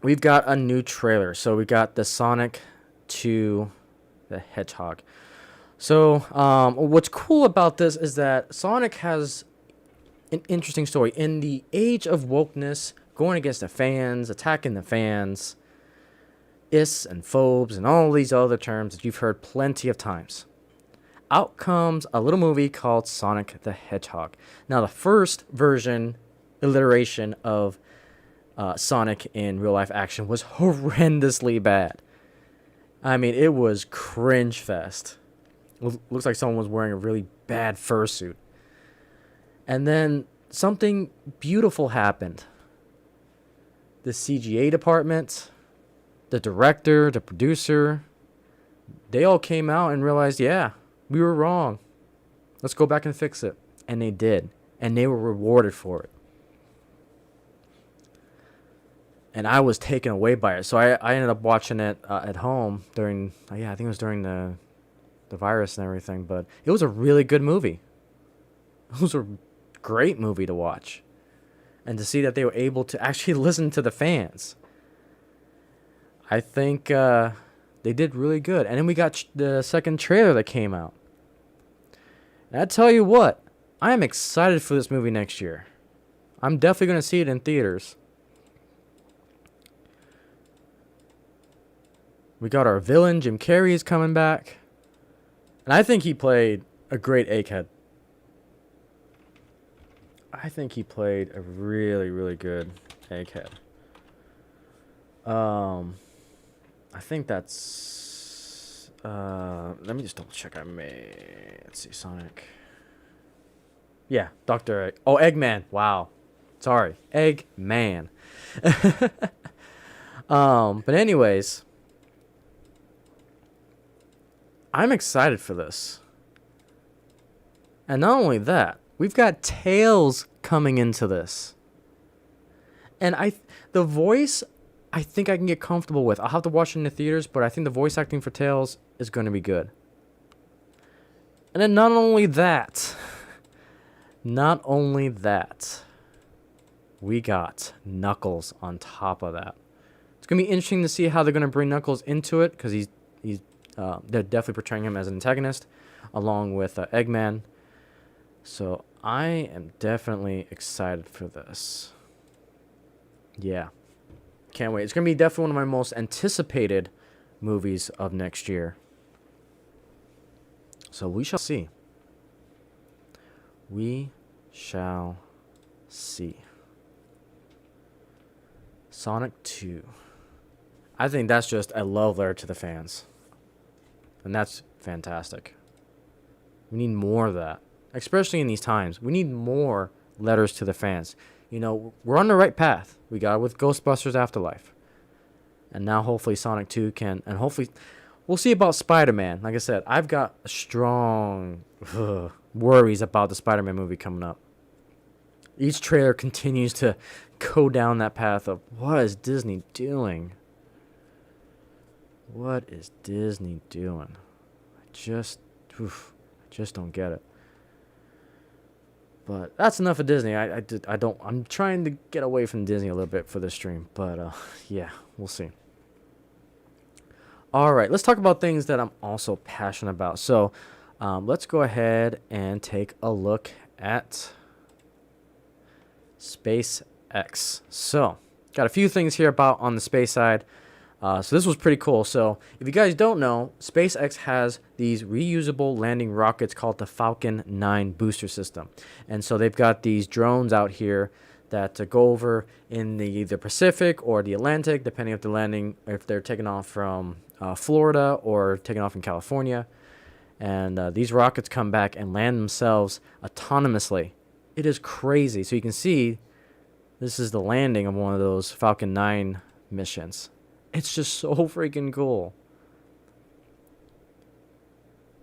we've got a new trailer. So we got the Sonic 2 the Hedgehog. So what's cool about this is that Sonic has an interesting story. In the age of wokeness, going against the fans, attacking the fans, is and phobes and all these other terms that you've heard plenty of times, out comes a little movie called Sonic the Hedgehog. Now, the first version, iteration of Sonic in real life action was horrendously bad. I mean, it was cringe fest. Looks like someone was wearing a really bad fursuit. And then something beautiful happened. The CGA department, the director, the producer, they all came out and realized, yeah, we were wrong. Let's go back and fix it. And they did. And they were rewarded for it. And I was taken away by it. So I ended up watching it at home during, I think it was during the virus and everything. But it was a really good movie. It was a great movie to watch. And to see that they were able to actually listen to the fans. I think they did really good. And then we got the second trailer that came out. And I tell you what, I am excited for this movie next year. I'm definitely going to see it in theaters. We got our villain, Jim Carrey, is coming back. And I think he played a great egghead. I think he played a really, really good egghead. I think that's... let me just double check. Let's see, Sonic. Yeah, Dr. Egg. Oh, Eggman. Wow. Sorry. Eggman. But anyways, I'm excited for this. And not only that, we've got Tails coming into this. And the voice, I think I can get comfortable with. I'll have to watch it in the theaters, but I think the voice acting for Tails is going to be good. And then not only that, we got Knuckles on top of that. It's going to be interesting to see how they're going to bring Knuckles into it, because they're definitely portraying him as an antagonist, along with Eggman. So I am definitely excited for this. Yeah. Can't wait. It's going to be definitely one of my most anticipated movies of next year. So we shall see. We shall see. Sonic 2. I think that's just a love letter to the fans. And that's fantastic. We need more of that. Especially in these times. We need more letters to the fans. You know, we're on the right path. We got it with Ghostbusters Afterlife. And now hopefully Sonic 2 can... And hopefully we'll see about Spider-Man. Like I said, I've got strong worries about the Spider-Man movie coming up. Each trailer continues to go down that path of what is Disney doing? What is Disney doing? I just don't get it. But that's enough of Disney. I'm trying to get away from Disney a little bit for this stream. But yeah, we'll see. All right, let's talk about things that I'm also passionate about. So let's go ahead and take a look at SpaceX. So got a few things here about on the space side. So this was pretty cool. So if you guys don't know, SpaceX has these reusable landing rockets called the Falcon 9 booster system. And so they've got these drones out here that go over in the Pacific or the Atlantic, depending if they're taking off from Florida or taking off in California. And these rockets come back and land themselves autonomously. It is crazy. So you can see this is the landing of one of those Falcon 9 missions. It's just so freaking cool.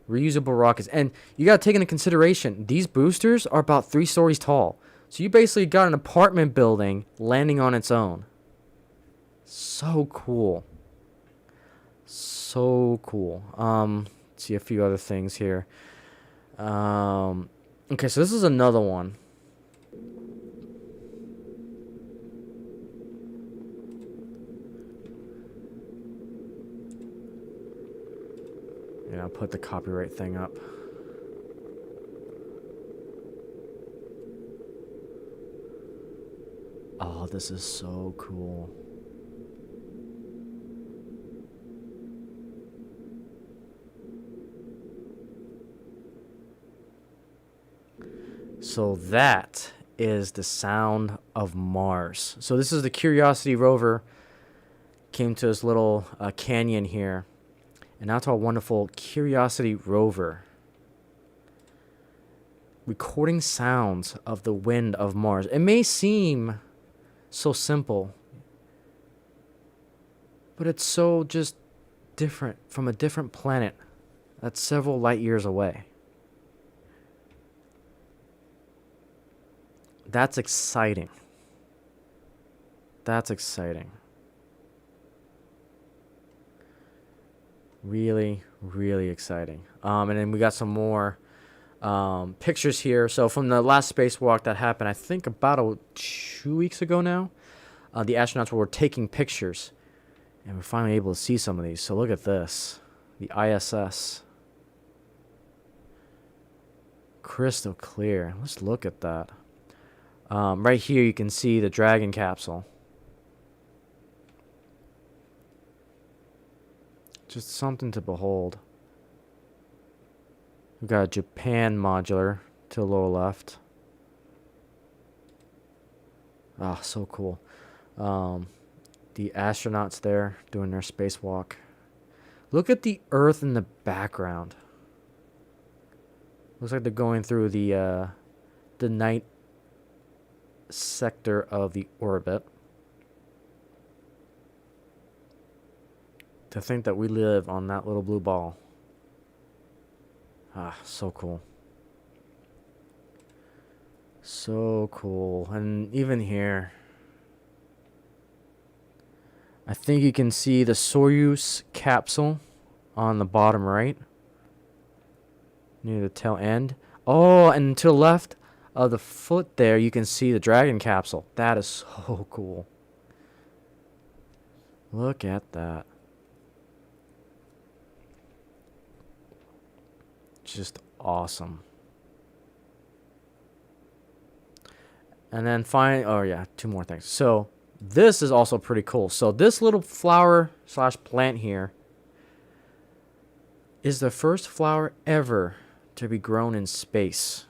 Reusable rockets. And you got to take into consideration, these boosters are about 3 stories tall. So you basically got an apartment building landing on its own. So cool. So cool. Let's see a few other things here. Okay, so this is another one. I'll put the copyright thing up. Oh, this is so cool. So that is the sound of Mars. So this is the Curiosity rover. Came to this little canyon here. And that's our wonderful Curiosity rover. Recording sounds of the wind of Mars. It may seem so simple, but it's so just different from a different planet that's several light years away. That's exciting. That's exciting. Really, really exciting. And then we got some more pictures here. So from the last spacewalk that happened, I think about 2 weeks ago now, the astronauts were taking pictures. And we're finally able to see some of these. So look at this. The ISS. Crystal clear. Let's look at that. Right here you can see the Dragon capsule. Just something to behold. We've got a Japan modular to the lower left. Ah, so cool. The astronauts there doing their spacewalk. Look at the Earth in the background. Looks like they're going through the night sector of the orbit. To think that we live on that little blue ball. Ah, so cool. So cool. And even here, I think you can see the Soyuz capsule on the bottom right. Near the tail end. Oh, and to the left of the foot there, you can see the Dragon capsule. That is so cool. Look at that. Just awesome. And then two more things. So this is also pretty cool. So this little flower / plant here is the first flower ever to be grown in space.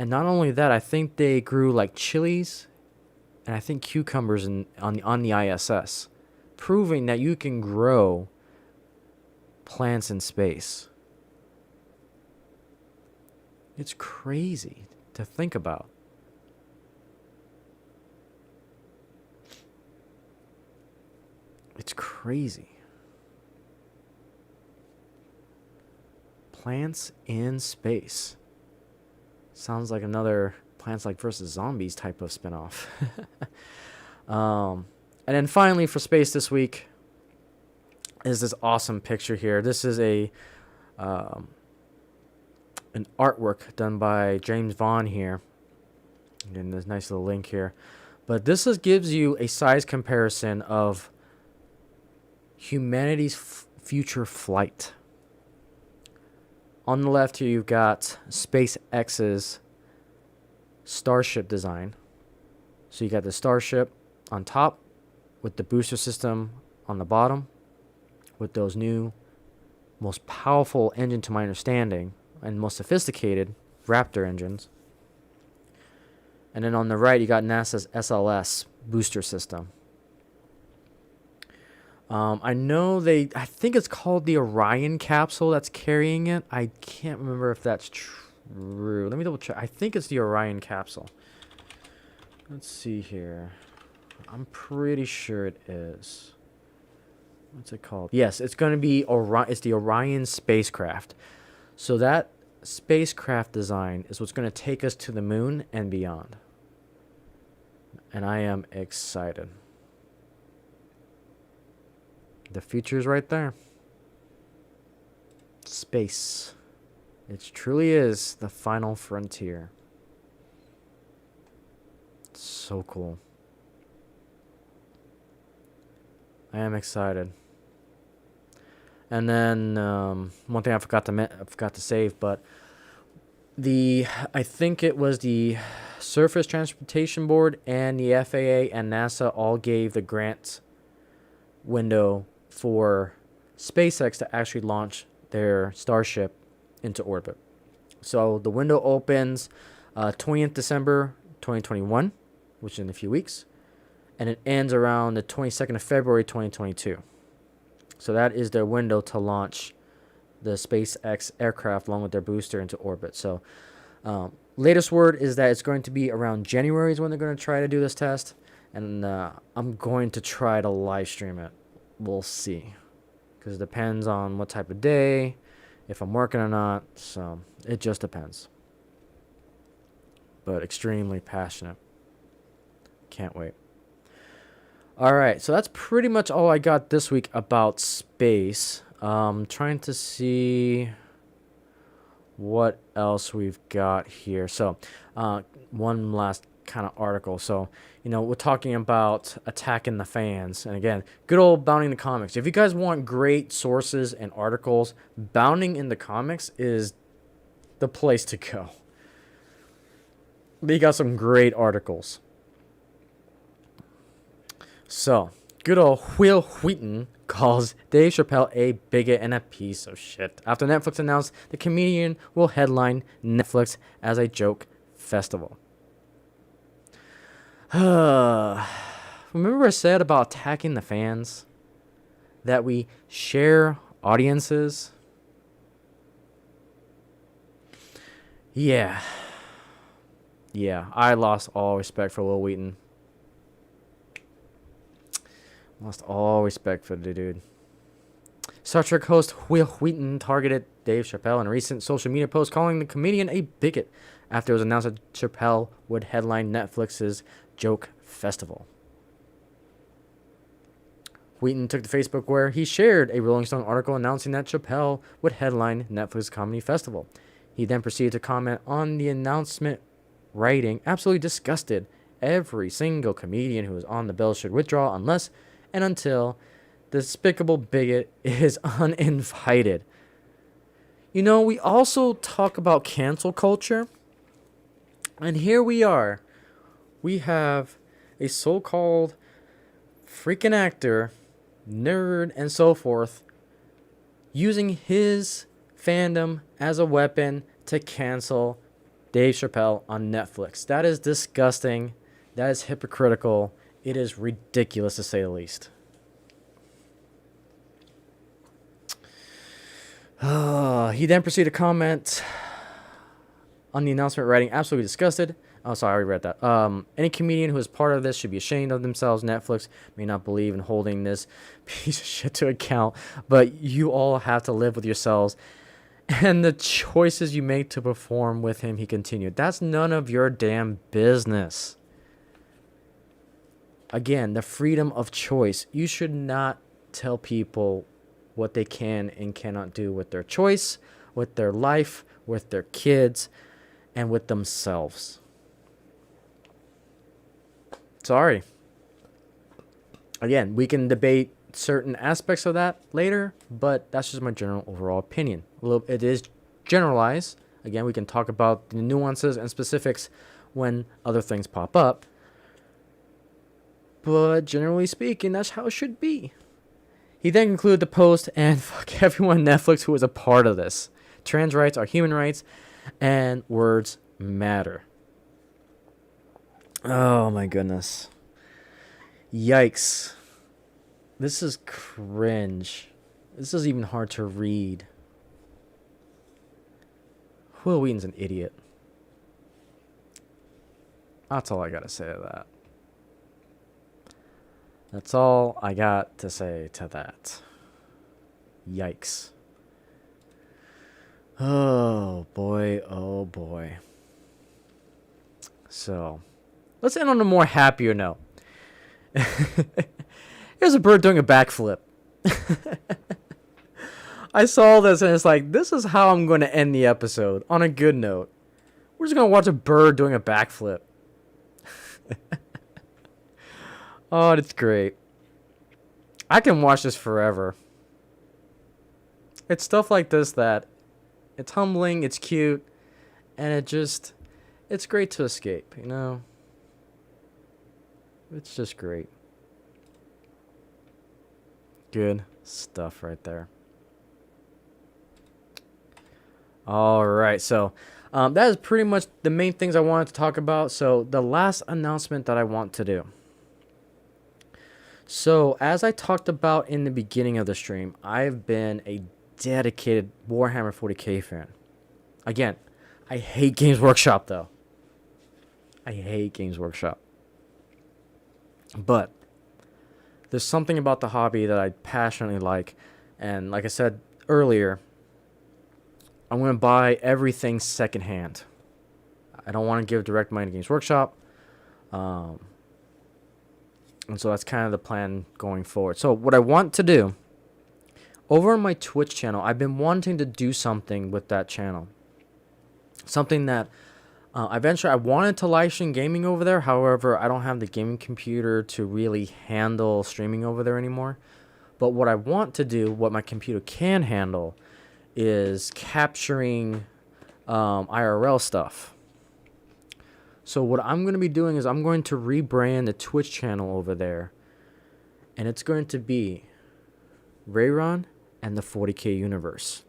And not only that, I think they grew like chilies and I think cucumbers on the ISS, proving that you can grow plants in space. It's crazy to think about. It's crazy. Plants in Space. Sounds like another Plants like versus Zombies type of spinoff. And then finally for space this week is this awesome picture here. This is an artwork done by James Vaughn here. Again, this nice little link here. But this gives you a size comparison of humanity's future flight. On the left here, you've got SpaceX's Starship design. So you got the Starship on top with the booster system on the bottom with those new, most powerful engine to my understanding and most sophisticated Raptor engines. And then on the right, you got NASA's SLS booster system. I think it's called the Orion capsule that's carrying it. I can't remember if that's true. Let me double check. I think it's the Orion capsule. Let's see here. I'm pretty sure it is. What's it called? Yes, it's going to be it's the Orion spacecraft. So that spacecraft design is what's going to take us to the moon and beyond. And I am excited. The future's right there. Space. It truly is the final frontier. So cool. I am excited. And then one thing I forgot to save, but I think it was the Surface Transportation Board and the FAA and NASA all gave the grant window for SpaceX to actually launch their Starship into orbit. So the window opens 20th December 2021, which is in a few weeks, and it ends around the 22nd of February 2022. So that is their window to launch the SpaceX aircraft along with their booster into orbit. So latest word is that it's going to be around January is when they're going to try to do this test, and I'm going to try to live stream it. We'll see, because it depends on what type of day, if I'm working or not, so it just depends. But extremely passionate. Can't wait. All right, so that's pretty much all I got this week about space. Trying to see what else we've got here. So one last kind of article. So, we're talking about attacking the fans. And again, good old Bounding the Comics. If you guys want great sources and articles, Bounding in the Comics is the place to go. They got some great articles. So, good old Will Wheaton calls Dave Chappelle a bigot and a piece of shit after Netflix announced the comedian will headline Netflix as a joke festival. Remember I said about attacking the fans? That we share audiences? Yeah, I lost all respect for Will Wheaton. Lost all respect for the dude. Star Trek host Will Wheaton targeted Dave Chappelle in a recent social media post, calling the comedian a bigot after it was announced that Chappelle would headline Netflix's Joke Festival. Wheaton took to Facebook where he shared a Rolling Stone article announcing that Chappelle would headline Netflix Comedy Festival. He then proceeded to comment on the announcement, writing, "Absolutely disgusted. Every single comedian who is on the bill should withdraw unless and until the despicable bigot is uninvited." We also talk about cancel culture. And here we are. We have a so-called freaking actor, nerd, and so forth, using his fandom as a weapon to cancel Dave Chappelle on Netflix. That is disgusting. That is hypocritical. It is ridiculous to say the least. He then proceeded to comment on the announcement, writing, "Absolutely disgusted. Oh, sorry, I already read that. Any comedian who is part of this should be ashamed of themselves. Netflix may not believe in holding this piece of shit to account, but you all have to live with yourselves and the choices you make to perform with him, he continued. That's none of your damn business. Again, the freedom of choice. You should not tell people what they can and cannot do with their choice, with their life, with their kids, and with themselves. Sorry. Again, we can debate certain aspects of that later, but that's just my general overall opinion. It is generalized. Again, we can talk about the nuances and specifics when other things pop up. But generally speaking, that's how it should be. He then concluded the post, and fuck everyone on Netflix who was a part of this. Trans rights are human rights, and words matter. Oh my goodness. Yikes. This is cringe. This is even hard to read. Will Wheaton's an idiot. That's all I gotta say to that. That's all I got to say to that. Yikes. Oh boy, oh boy. So, let's end on a more happier note. Here's a bird doing a backflip. I saw this and it's like, this is how I'm going to end the episode, on a good note. We're just going to watch a bird doing a backflip. Oh, that's great. I can watch this forever. It's stuff like this that it's humbling, it's cute, and it's great to escape, you know? It's just great. Good stuff right there. All right, so that is pretty much the main things I wanted to talk about. So the last announcement that I want to do. So as I talked about in the beginning of the stream, I've been a dedicated Warhammer 40k fan. Again, I hate Games Workshop though. I hate Games Workshop. But there's something about the hobby that I passionately like. And like I said earlier, I'm going to buy everything secondhand. I don't want to give direct money to Games Workshop. And so that's kind of the plan going forward. So what I want to do, over on my Twitch channel, I've been wanting to do something with that channel. Something that eventually I wanted to live stream gaming over there. However, I don't have the gaming computer to really handle streaming over there anymore. But what I want to do, what my computer can handle, is capturing IRL stuff. So what I'm going to be doing is I'm going to rebrand the Twitch channel over there. And it's going to be Rayron and the 40k universe.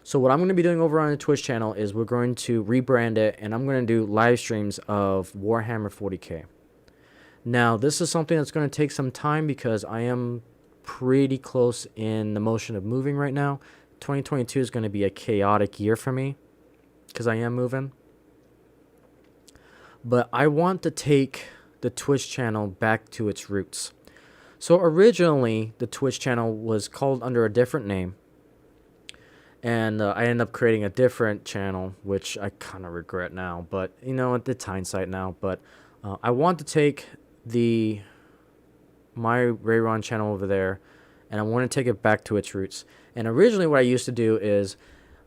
So what I'm going to be doing over on the Twitch channel is we're going to rebrand it, and I'm going to do live streams of Warhammer 40k. Now, this is something that's going to take some time because I am pretty close in the motion of moving right now. 2022 is going to be a chaotic year for me because I am moving. But I want to take the Twitch channel back to its roots. So originally, the Twitch channel was called under a different name. And I ended up creating a different channel, which I kind of regret now. But, you know, it's hindsight now. But I want to take my Rayron channel over there, and I want to take it back to its roots. And originally what I used to do is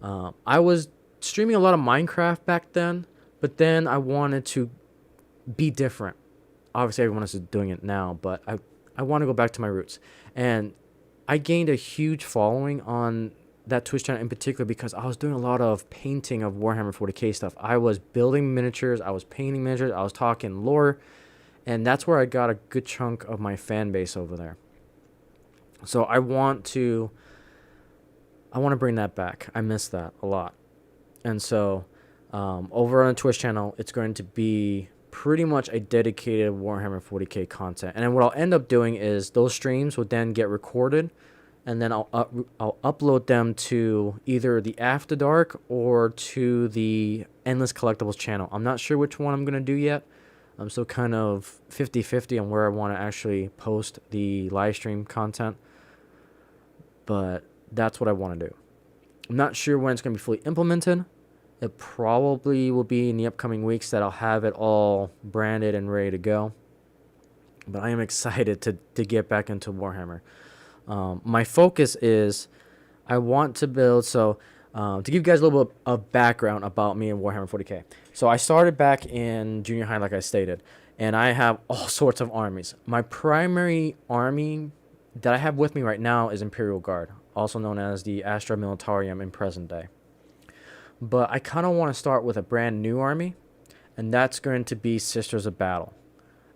I was streaming a lot of Minecraft back then. But then I wanted to be different. Obviously, everyone else is doing it now, but I want to go back to my roots. And I gained a huge following on that Twitch channel in particular because I was doing a lot of painting of Warhammer 40k stuff. I was building miniatures. I was painting miniatures. I was talking lore. And that's where I got a good chunk of my fan base over there. So I want to bring that back. I miss that a lot. And so over on the Twitch channel, it's going to be pretty much a dedicated Warhammer 40k content. And then what I'll end up doing is those streams will then get recorded and then I'll upload them to either the After Dark or to the Endless Collectibles channel. I'm not sure which one I'm going to do yet. I'm still kind of 50-50 on where I want to actually post the live stream content. But that's what I want to do. I'm not sure when it's going to be fully implemented. It probably will be in the upcoming weeks that I'll have it all branded and ready to go. But I am excited to get back into Warhammer. My focus is I want to build, to give you guys a little bit of background about me and Warhammer 40k. So I started back in junior high, like I stated, and I have all sorts of armies. My primary army that I have with me right now is Imperial Guard, also known as the Astra Militarium in present day. But I kind of want to start with a brand new army, and that's going to be Sisters of Battle.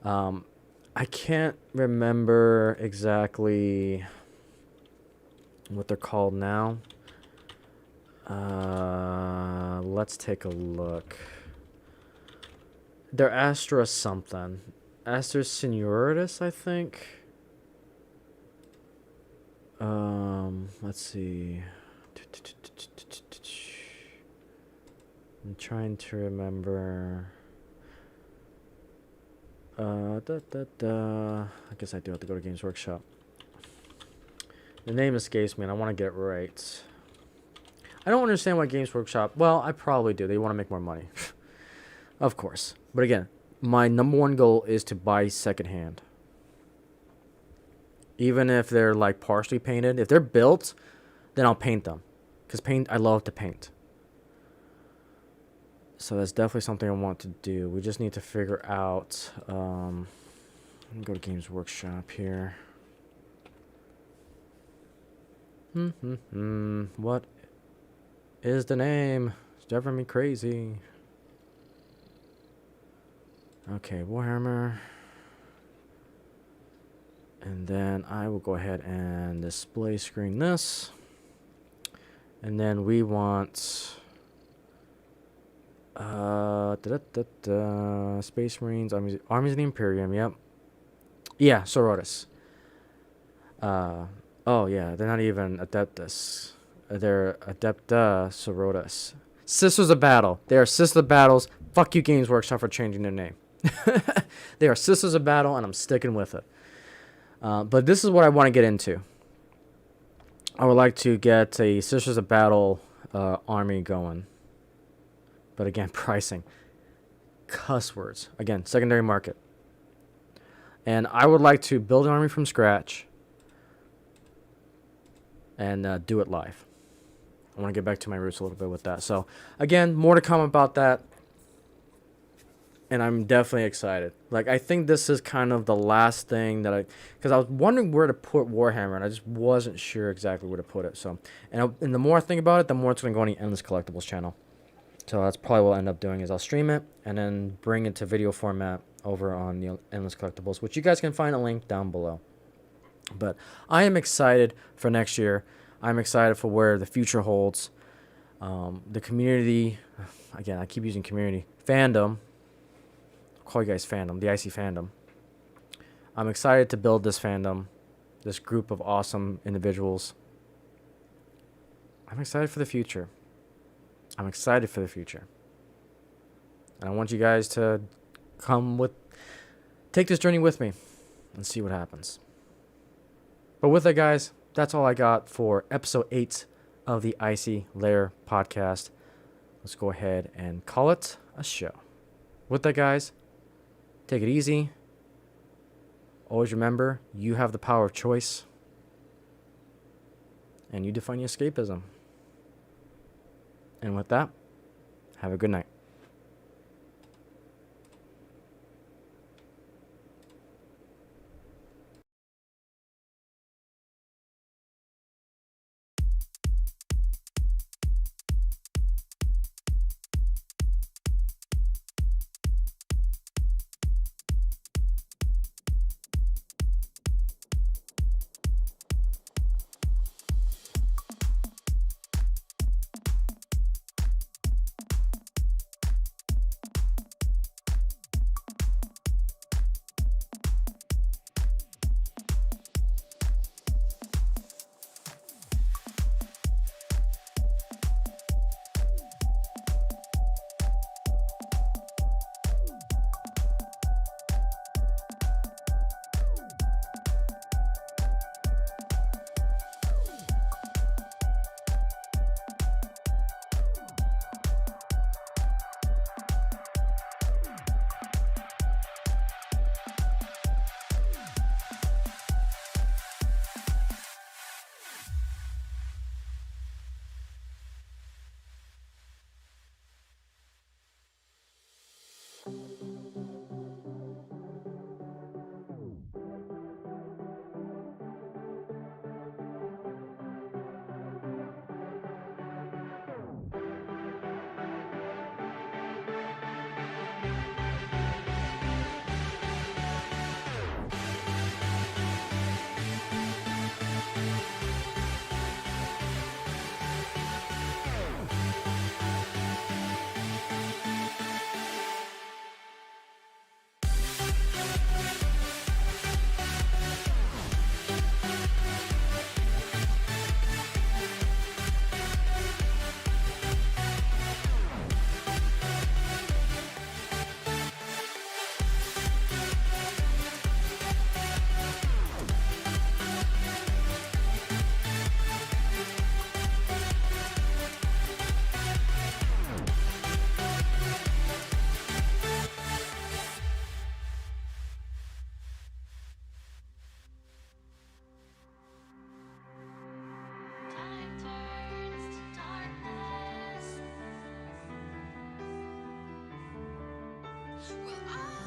I can't remember exactly what they're called now. Let's take a look. They're Astra something. Astra Senioritas, I think. Let's see. I'm trying to remember. I guess I do have to go to Games Workshop. The name escapes me, and I want to get it right. I don't understand why Games Workshop... Well, I probably do. They want to make more money. Of course. But again, my number one goal is to buy secondhand. Even if they're like partially painted. If they're built, then I'll paint them. Because I love to paint. So that's definitely something I want to do. We just need to figure out... let me go to Games Workshop here. What is the name? It's driving me crazy. Okay, Warhammer. And then I will go ahead and display screen this. And then we want... Space Marines, Armies of the Imperium, yep. Yeah, Sorotis. Oh, yeah, they're not even Adeptus. They're Adepta Sorotis. Sisters of Battle. They are Sisters of Battles. Fuck you, Games Workshop, for changing their name. They are Sisters of Battle, and I'm sticking with it. But this is what I want to get into. I would like to get a Sisters of Battle army going. But again, pricing. Cuss words. Again, secondary market. And I would like to build an army from scratch. And do it live. I want to get back to my roots a little bit with that. So, again, more to come about that. And I'm definitely excited. Like, I think this is kind of the last thing that because I was wondering where to put Warhammer, and I just wasn't sure exactly where to put it. So, and the more I think about it, the more it's going to go on the Endless Collectibles channel. So that's probably what I'll end up doing is I'll stream it and then bring it to video format over on the Endless Collectibles, which you guys can find a link down below. But I am excited for next year. I'm excited for where the future holds. The community, again, I keep using community. Fandom. I'll call you guys fandom. The Icey fandom. I'm excited to build this fandom. This group of awesome individuals. I'm excited for the future. I'm excited for the future. And I want you guys to take this journey with me and see what happens. But with that, guys, that's all I got for episode 8 of the Icey Lair podcast. Let's go ahead and call it a show. With that, guys, take it easy. Always remember, you have the power of choice. And you define your escapism. And with that, have a good night. Well, I